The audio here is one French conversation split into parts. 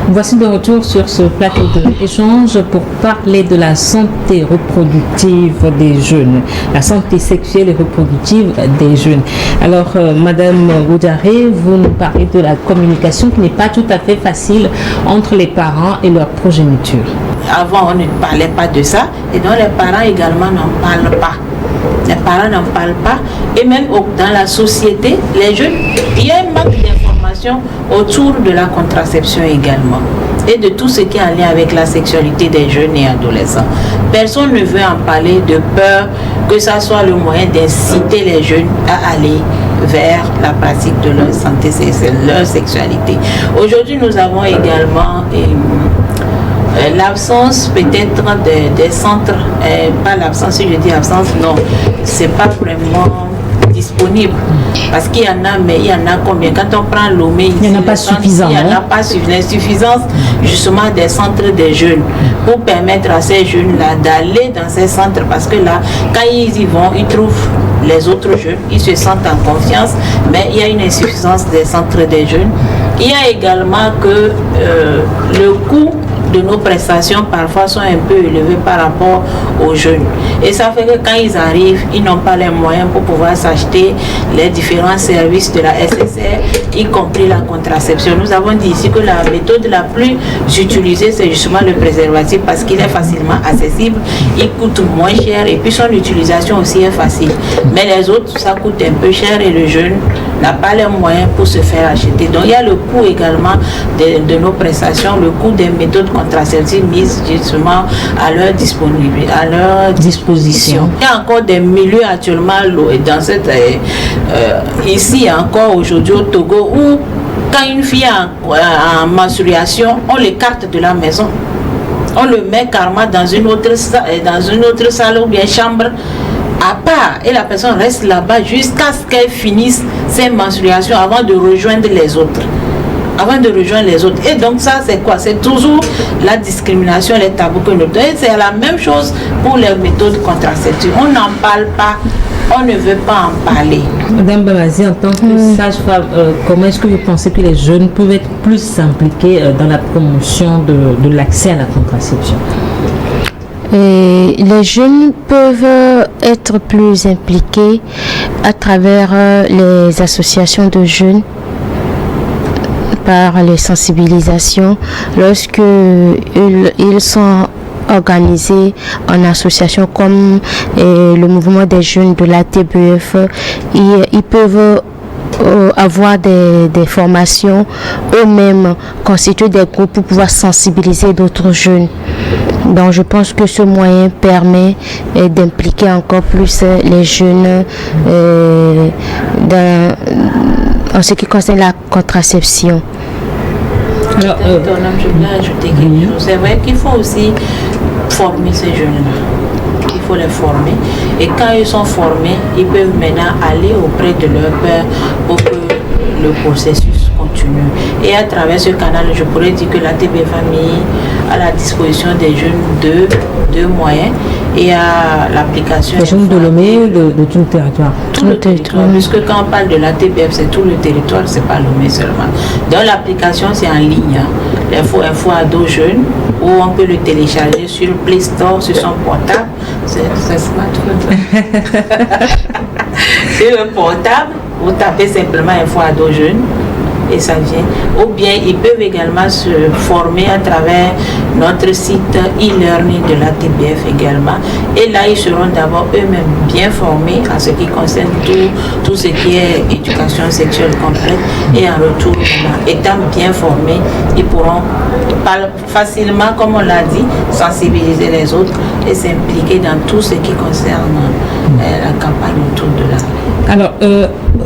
Voici de retour sur ce plateau d'échange pour parler de la santé reproductive des jeunes, la santé sexuelle et reproductive des jeunes. Alors, Madame Goudaré, vous nous parlez de la communication qui n'est pas tout à fait facile entre les parents et leur progéniture. Avant, on ne parlait pas de ça, et donc les parents également n'en parlent pas. Les parents n'en parlent pas, et même dans la société, les jeunes, il y a un manque d'informations autour de la contraception également, et de tout ce qui est en lien avec la sexualité des jeunes et adolescents. Personne ne veut en parler de peur que ça soit le moyen d'inciter les jeunes à aller vers la pratique de leur santé sexuelle, leur sexualité. Aujourd'hui, nous avons également l'absence peut-être des centres, pas l'absence, si je dis absence, non, c'est pas vraiment disponible. Parce qu'il y en a, mais il y en a combien? Quand on prend Lomé, il n'y en a pas suffisant. Il n'y en a pas l'insuffisance justement des centres des jeunes pour permettre à ces jeunes-là d'aller dans ces centres, parce que là, quand ils y vont, ils trouvent les autres jeunes, ils se sentent en confiance, mais il y a une insuffisance des centres des jeunes. Il y a également que le coût de nos prestations parfois sont un peu élevés par rapport aux jeunes. Et ça fait que quand ils arrivent, ils n'ont pas les moyens pour pouvoir s'acheter les différents services de la SSR, y compris la contraception. Nous avons dit ici que la méthode la plus utilisée, c'est justement le préservatif, parce qu'il est facilement accessible, il coûte moins cher et puis son utilisation aussi est facile. Mais les autres, ça coûte un peu cher et le jeune n'a pas les moyens pour se faire acheter. Donc il y a le coût également de nos prestations, le coût des méthodes contraceptives mises justement à leur disponibilité, à leur disposition. Il y a encore des milieux actuellement dans cette ici encore aujourd'hui au Togo où quand une fille est en menstruation, on l'écarte de la maison. On le met carrément dans une autre salle ou bien chambre à part, et la personne reste là-bas jusqu'à ce qu'elle finisse ses menstruations avant de rejoindre les autres. Et donc ça, c'est quoi? C'est toujours la discrimination, les tabous que nous donnons. C'est la même chose pour les méthodes contraceptives. On n'en parle pas, on ne veut pas en parler. Madame Bamazi, en tant que sage-femme, comment est-ce que vous pensez que les jeunes peuvent être plus impliqués dans la promotion de l'accès à la contraception? Et les jeunes peuvent être plus impliqués à travers les associations de jeunes, par les sensibilisations, lorsque ils sont organisés en association comme le mouvement des jeunes de la TBF, ils peuvent avoir des formations eux-mêmes, constituer des groupes pour pouvoir sensibiliser d'autres jeunes. Donc je pense que ce moyen permet d'impliquer encore plus les jeunes en ce qui concerne la contraception. Alors, je voulais ajouter quelque chose. C'est vrai qu'il faut aussi former ces jeunes-là. Il faut les former. Et quand ils sont formés, ils peuvent maintenant aller auprès de leur père pour que le processus continue. Et à travers ce canal, je pourrais dire que la TB Famille a à la disposition des jeunes deux moyens et à l'application. Les jeunes de Lomé ou de tout le territoire? Tout le territoire, puisque quand on parle de la TBF, c'est tout le territoire, c'est pas Lomé seulement. Donc l'application, c'est en ligne. Info ado jeune, où on peut le télécharger sur le Play Store, sur son portable. C'est smartphone. Sur le portable, vous tapez simplement info ado jeune et ça vient. Ou bien ils peuvent également se former à travers notre site e-learning de la TBF également. Et là, ils seront d'abord eux-mêmes bien formés en ce qui concerne tout ce qui est éducation sexuelle complète. Et en retour, étant bien formés, ils pourront facilement, comme on l'a dit, sensibiliser les autres et s'impliquer dans tout ce qui concerne la campagne autour de la... Alors,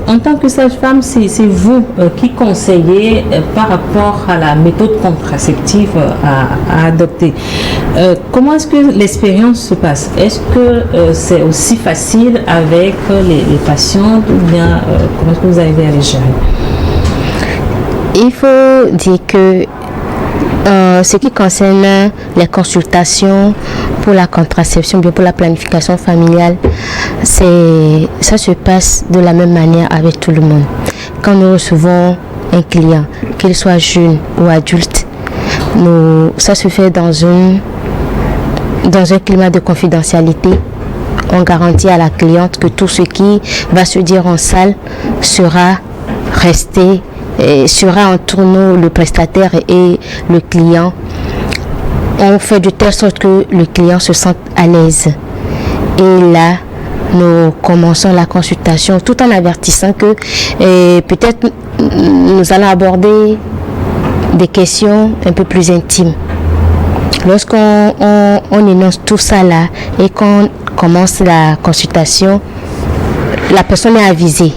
en tant que sage-femme, c'est vous qui conseillez par rapport à la méthode contraceptive à adopter. Comment est-ce que l'expérience se passe? Est-ce que c'est aussi facile avec les patientes ou bien comment est-ce que vous arrivez à les gérer? Il faut dire que ce qui concerne les consultations pour la contraception, bien pour la planification familiale, ça se passe de la même manière avec tout le monde. Quand nous recevons un client, qu'il soit jeune ou adulte, ça se fait dans un climat de confidentialité. On garantit à la cliente que tout ce qui va se dire en salle sera entre nous, le prestataire et le client. On fait de telle sorte que le client se sente à l'aise. Et là, nous commençons la consultation tout en avertissant que peut-être nous allons aborder des questions un peu plus intimes. Lorsqu'on énonce tout ça là et qu'on commence la consultation, la personne est avisée.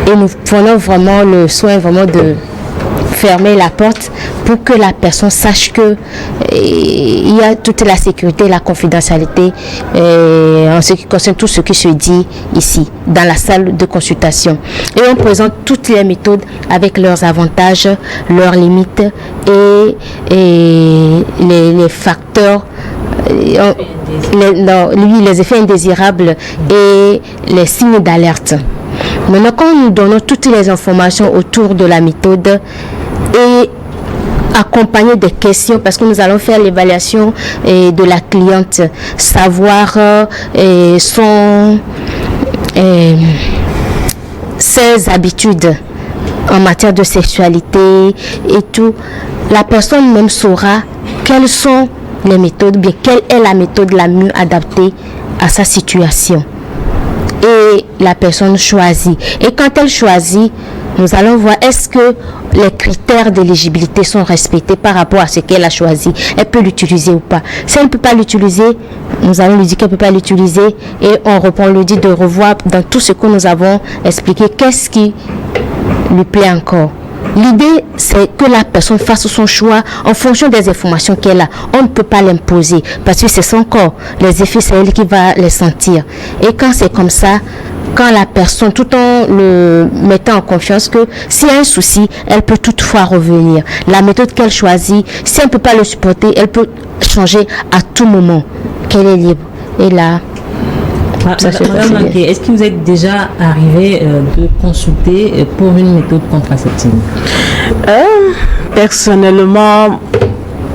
Et nous prenons vraiment le soin de fermer la porte pour que la personne sache que il y a toute la sécurité, la confidentialité en ce qui concerne tout ce qui se dit ici, dans la salle de consultation. Et on présente toutes les méthodes avec leurs avantages, leurs limites et les facteurs, les effets indésirables et les signes d'alerte. Maintenant, quand nous donnons toutes les informations autour de la méthode et accompagné des questions, parce que nous allons faire l'évaluation de la cliente, savoir ses habitudes en matière de sexualité et tout, la personne même saura quelles sont les méthodes, bien quelle est la méthode la mieux adaptée à sa situation. Et la personne choisit. Et quand elle choisit, nous allons voir est-ce que les critères d'éligibilité sont respectés par rapport à ce qu'elle a choisi. Elle peut l'utiliser ou pas. Si elle ne peut pas l'utiliser, nous allons lui dire qu'elle ne peut pas l'utiliser et on lui dit de revoir dans tout ce que nous avons expliqué qu'est-ce qui lui plaît encore. L'idée, c'est que la personne fasse son choix en fonction des informations qu'elle a. On ne peut pas l'imposer parce que c'est son corps. Les effets, c'est elle qui va les sentir. Et quand c'est comme ça, quand la personne, tout en le mettant en confiance que s'il y a un souci, elle peut toutefois revenir. La méthode qu'elle choisit, si elle ne peut pas le supporter, elle peut changer à tout moment, qu'elle est libre. Et là, Madame Manqué, est-ce que vous êtes déjà arrivé de consulter pour une méthode contraceptive? Personnellement,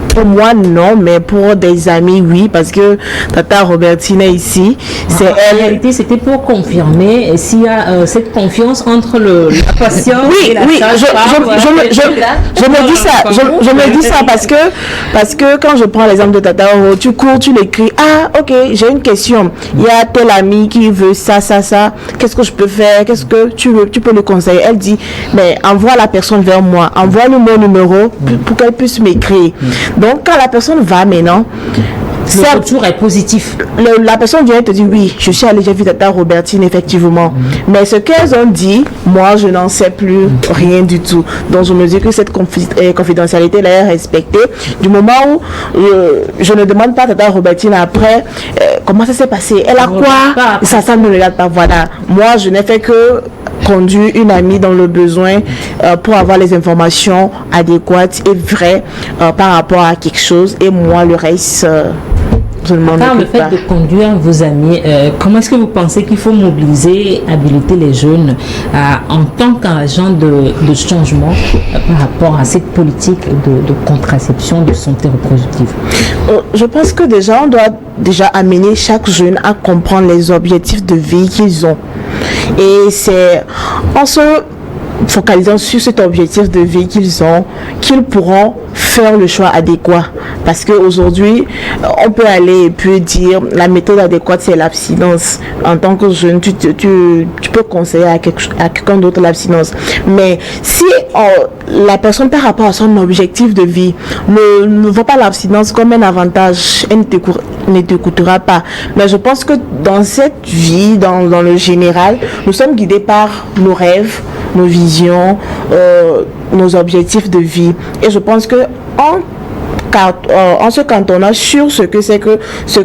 pour moi, non, mais pour des amis, oui, parce que Tata Robertine est ici. C'est en réalité, c'était pour confirmer s'il y a cette confiance entre la patient et la sage-femme. Je me dis ça parce que quand je prends l'exemple de Tata Oro, tu cours, tu l'écris. Ah, ok, j'ai une question. Il y a tel ami qui veut ça. Qu'est-ce que je peux faire? Qu'est-ce que tu peux le conseiller? Elle dit, mais envoie la personne vers moi. Envoie-lui mon numéro pour qu'elle puisse m'écrire. Donc, quand la personne va maintenant, le retour est positif. La personne vient te dire oui, je suis allée, j'ai vu Tata Robertine, effectivement. Mais ce qu'elles ont dit, moi, je n'en sais plus rien du tout. Donc, je me dis que cette confidentialité là est respectée. Du moment où je ne demande pas à Tata Robertine après comment ça s'est passé. Elle a quoi? Ça ne me regarde pas. Voilà. Moi, je n'ai fait que conduire une amie dans le besoin pour avoir les informations adéquates et vraies par rapport à quelque chose. Et moi, le reste... Par le fait de conduire vos amis, comment est-ce que vous pensez qu'il faut mobiliser, habiliter les jeunes en tant qu'agent de changement par rapport à cette politique de contraception, de santé reproductive? Je pense que déjà, on doit amener chaque jeune à comprendre les objectifs de vie qu'ils ont. Et c'est en se focalisant sur cet objectif de vie qu'ils ont, qu'ils pourront faire le choix adéquat. Parce qu'aujourd'hui, on peut aller et puis dire la méthode adéquate, c'est l'abstinence. En tant que jeune, tu peux conseiller à quelqu'un d'autre l'abstinence. Mais si la personne, par rapport à son objectif de vie, ne voit pas l'abstinence comme un avantage, elle ne t'écoutera pas. Mais je pense que dans cette vie, dans le général, nous sommes guidés par nos rêves, nos visions, nos objectifs de vie. Et je pense que en se cantonnant sur ce que c'est que ce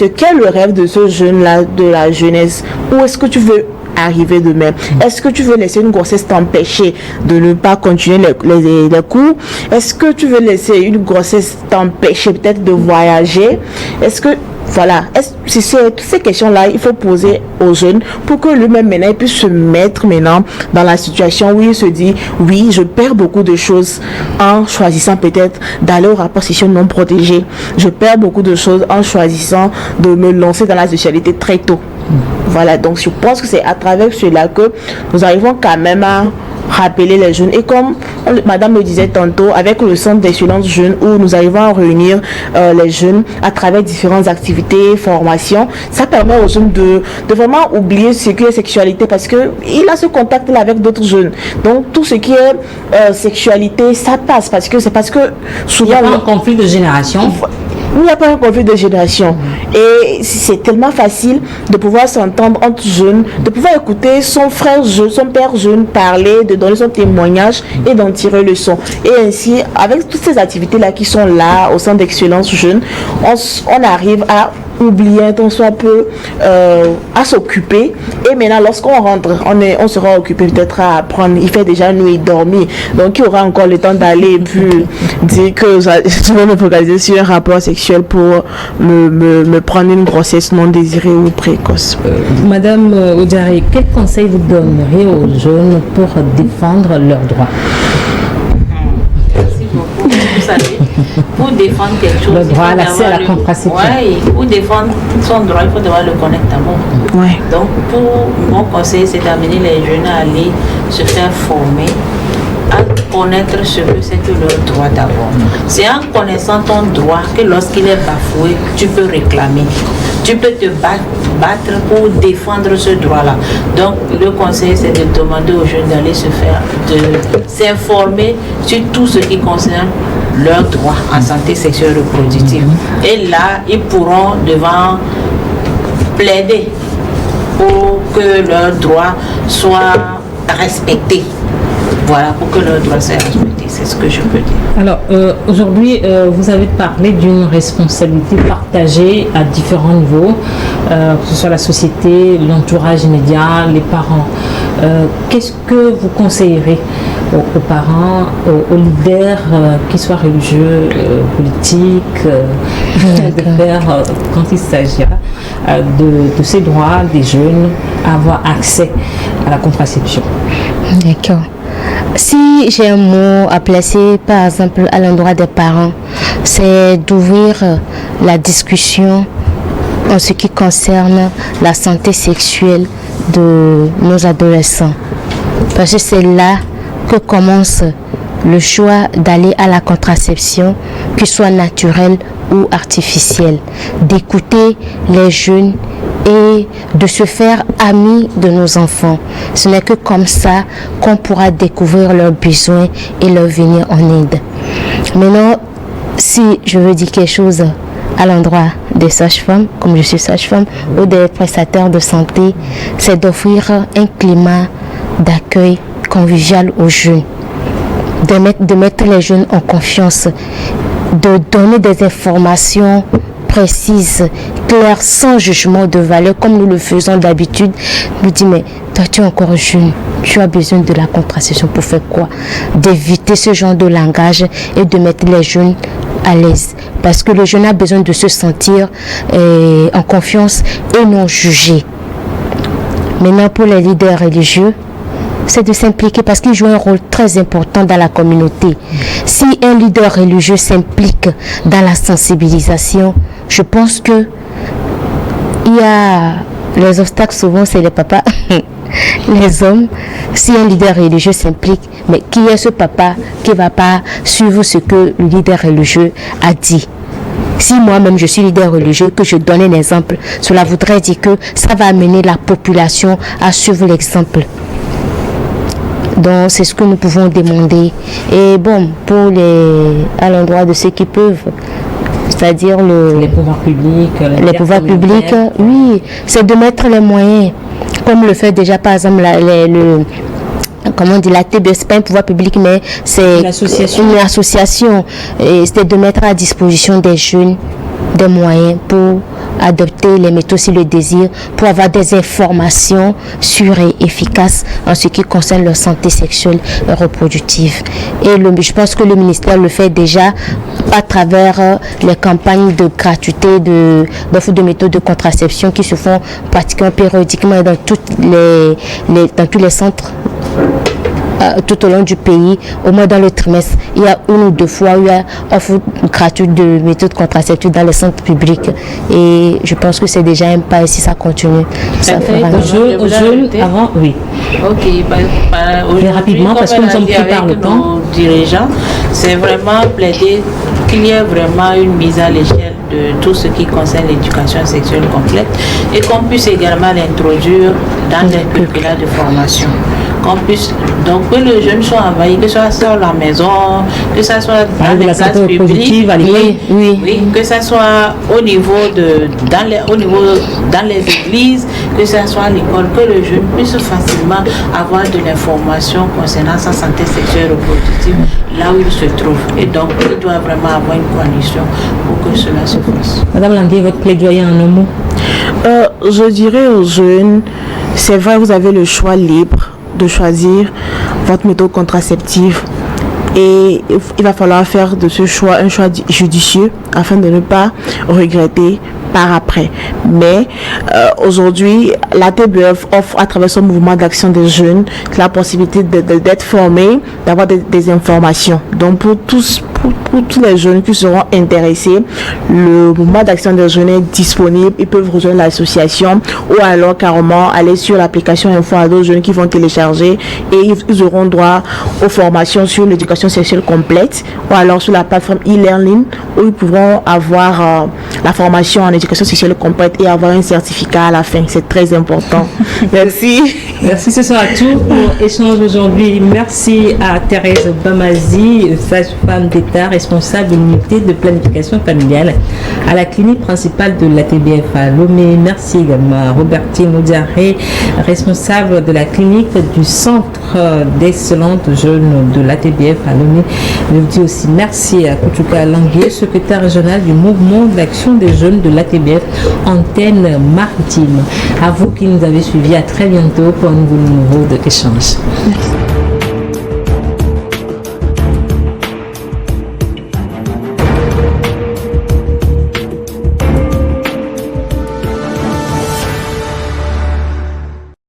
qu'est le rêve de ce jeune-là, de la jeunesse, où est-ce que tu veux arriver demain? Est-ce que tu veux laisser une grossesse t'empêcher de ne pas continuer les cours? Est-ce que tu veux laisser une grossesse t'empêcher peut-être de voyager? Est-ce que Voilà, toutes ces questions-là, il faut poser aux jeunes pour que lui-même maintenant il puisse se mettre maintenant dans la situation où il se dit oui, je perds beaucoup de choses en choisissant peut-être d'aller au rapport sexuel non protégé. Je perds beaucoup de choses en choisissant de me lancer dans la sexualité très tôt. Voilà, donc je pense que c'est à travers cela que nous arrivons quand même à rappeler les jeunes. Et comme madame le disait tantôt, avec le centre d'excellence jeunes où nous arrivons à réunir les jeunes à travers différentes activités, formations, ça permet aux jeunes de vraiment oublier ce qui est sexualité parce que il a ce contact là avec d'autres jeunes. Donc tout ce qui est sexualité, ça passe parce que souvent il y a un conflit de génération. Il n'y a pas un conflit de génération. Et c'est tellement facile de pouvoir s'entendre entre jeunes, de pouvoir écouter son frère jeune, son père jeune parler, de donner son témoignage et d'en tirer le son. Et ainsi, avec toutes ces activités-là qui sont là au centre d'excellence jeune, on arrive à oublier tant soit peu à s'occuper. Et maintenant, lorsqu'on rentre, on sera occupé peut-être à apprendre. Il fait déjà nuit dormir. Donc, il y aura encore le temps d'aller et puis dire que je vais me focaliser sur un rapport sexuel pour me prendre une grossesse non désirée ou précoce. Madame Odiaré, quel conseil vous donneriez aux jeunes pour défendre leurs droits? Merci beaucoup. Vous savez, pour défendre quelque chose, le droit à l'accès à la contraception. Oui, pour défendre son droit, il faut devoir le connaître d'abord. Ouais. Donc, mon conseil, c'est d'amener les jeunes à aller se faire former, à connaître ce que c'est que leur droit d'abord. C'est en connaissant ton droit que lorsqu'il est bafoué, tu peux réclamer. Tu peux te battre pour défendre ce droit-là. Donc, le conseil, c'est de demander aux jeunes d'aller s'informer sur tout ce qui concerne leurs droits en santé sexuelle et reproductive. Et là, ils pourront devant plaider pour que leurs droits soient respectés. Voilà, pour que leurs droits soient respectés, c'est ce que je peux dire. Alors, aujourd'hui, vous avez parlé d'une responsabilité partagée à différents niveaux, que ce soit la société, l'entourage immédiat, les parents. Qu'est-ce que vous conseillerez aux parents, aux leaders, qu'ils soient religieux, politiques, de faire, quand il s'agira de ces droits des jeunes, à avoir accès à la contraception? D'accord. Si j'ai un mot à placer, par exemple, à l'endroit des parents, c'est d'ouvrir la discussion en ce qui concerne la santé sexuelle de nos adolescents. Parce que c'est là que commence le choix d'aller à la contraception, que ce soit naturelle ou artificielle, d'écouter les jeunes et de se faire amis de nos enfants. Ce n'est que comme ça qu'on pourra découvrir leurs besoins et leur venir en aide. Maintenant, si je veux dire quelque chose à l'endroit des sages-femmes, comme je suis sage-femme, ou des prestataires de santé, c'est d'offrir un climat d'accueil convivial aux jeunes, de mettre les jeunes en confiance, de donner des informations précises, claires, sans jugement de valeur, comme nous le faisons d'habitude. Nous dit, mais toi tu es encore jeune, tu as besoin de la contraception pour faire quoi? D'éviter ce genre de langage et de mettre les jeunes à l'aise. Parce que le jeune a besoin de se sentir en confiance et non jugé. Maintenant, pour les leaders religieux, c'est de s'impliquer parce qu'ils jouent un rôle très important dans la communauté. Si un leader religieux s'implique dans la sensibilisation, je pense que il y a les obstacles, souvent c'est les papas, les hommes. Si un leader religieux s'implique, mais qui est ce papa qui ne va pas suivre ce que le leader religieux a dit? Si moi-même je suis leader religieux, que je donne un exemple, cela voudrait dire que ça va amener la population à suivre l'exemple. Donc c'est ce que nous pouvons demander. Et bon, à l'endroit de ceux qui peuvent, c'est-à-dire les pouvoirs publics, les pouvoirs publics, oui, c'est de mettre les moyens, comme le fait déjà par exemple comment on dit, la TBS, c'est pas un pouvoir public, mais c'est une association. Et c'est de mettre à disposition des jeunes des moyens pour adopter les méthodes s'ils le désirent, pour avoir des informations sûres et efficaces en ce qui concerne leur santé sexuelle et reproductive. Et je pense que le ministère le fait déjà à travers les campagnes de gratuité d'offres de méthodes de contraception qui se font pratiquement périodiquement dans tous les centres tout au long du pays, au moins dans le trimestre. Il y a 1 ou 2 fois où il y a offre gratuite de méthodes contraceptives dans les centres publics. Et je pense que c'est déjà un pas et si ça continue. Ça fera avant, oui. Ok, rapidement, parce que nous sommes pris par le temps. Nos dirigeants, c'est vraiment plaider qu'il y ait vraiment une mise à l'échelle de tout ce qui concerne l'éducation sexuelle complète et qu'on puisse également l'introduire dans les curricula de formation. Qu'on puisse, donc que le jeune soit envahi, que ce soit à la maison, que ce soit dans les classes publiques, oui, que ce soit au niveau dans les églises, que ce soit à l'école, que le jeune puisse facilement avoir de l'information concernant sa santé sexuelle reproductive là où il se trouve. Et donc, il doit vraiment avoir une coalition pour que cela se fasse. Madame Languier, votre plaidoyer en un mot? Je dirais aux jeunes, c'est vrai, vous avez le choix libre de choisir votre méthode contraceptive et il va falloir faire de ce choix un choix judicieux afin de ne pas regretter par après. Mais aujourd'hui, la TBF offre à travers son mouvement d'action des jeunes la possibilité d'être formés, d'avoir des informations. Donc pour tous les jeunes qui seront intéressés, le mouvement d'action des jeunes est disponible. Ils peuvent rejoindre l'association ou alors carrément aller sur l'application Info Ado Jeunes qui vont télécharger et ils auront droit aux formations sur l'éducation sexuelle complète ou alors sur la plateforme e-learning où ils pourront avoir la formation en éducation sexuelle complète et avoir un certificat à la fin. C'est très important. Merci. Merci, ce sera tout pour échange aujourd'hui. Merci à Thérèse Bamazi, sage-femme d'État, responsable de l'unité de planification familiale à la clinique principale de l'ATBF à Lomé. Merci également à Robertine Audiaré, responsable de la clinique du Centre d'excellence jeunes de l'ATBF à Lomé. Je vous dis aussi merci à Kouchouka Languier, secrétaire régional du mouvement d'action des jeunes de l'ATBF antenne maritime. À vous qui nous avez suivis, à très bientôt pour un nouveau numéro d'échange. Merci.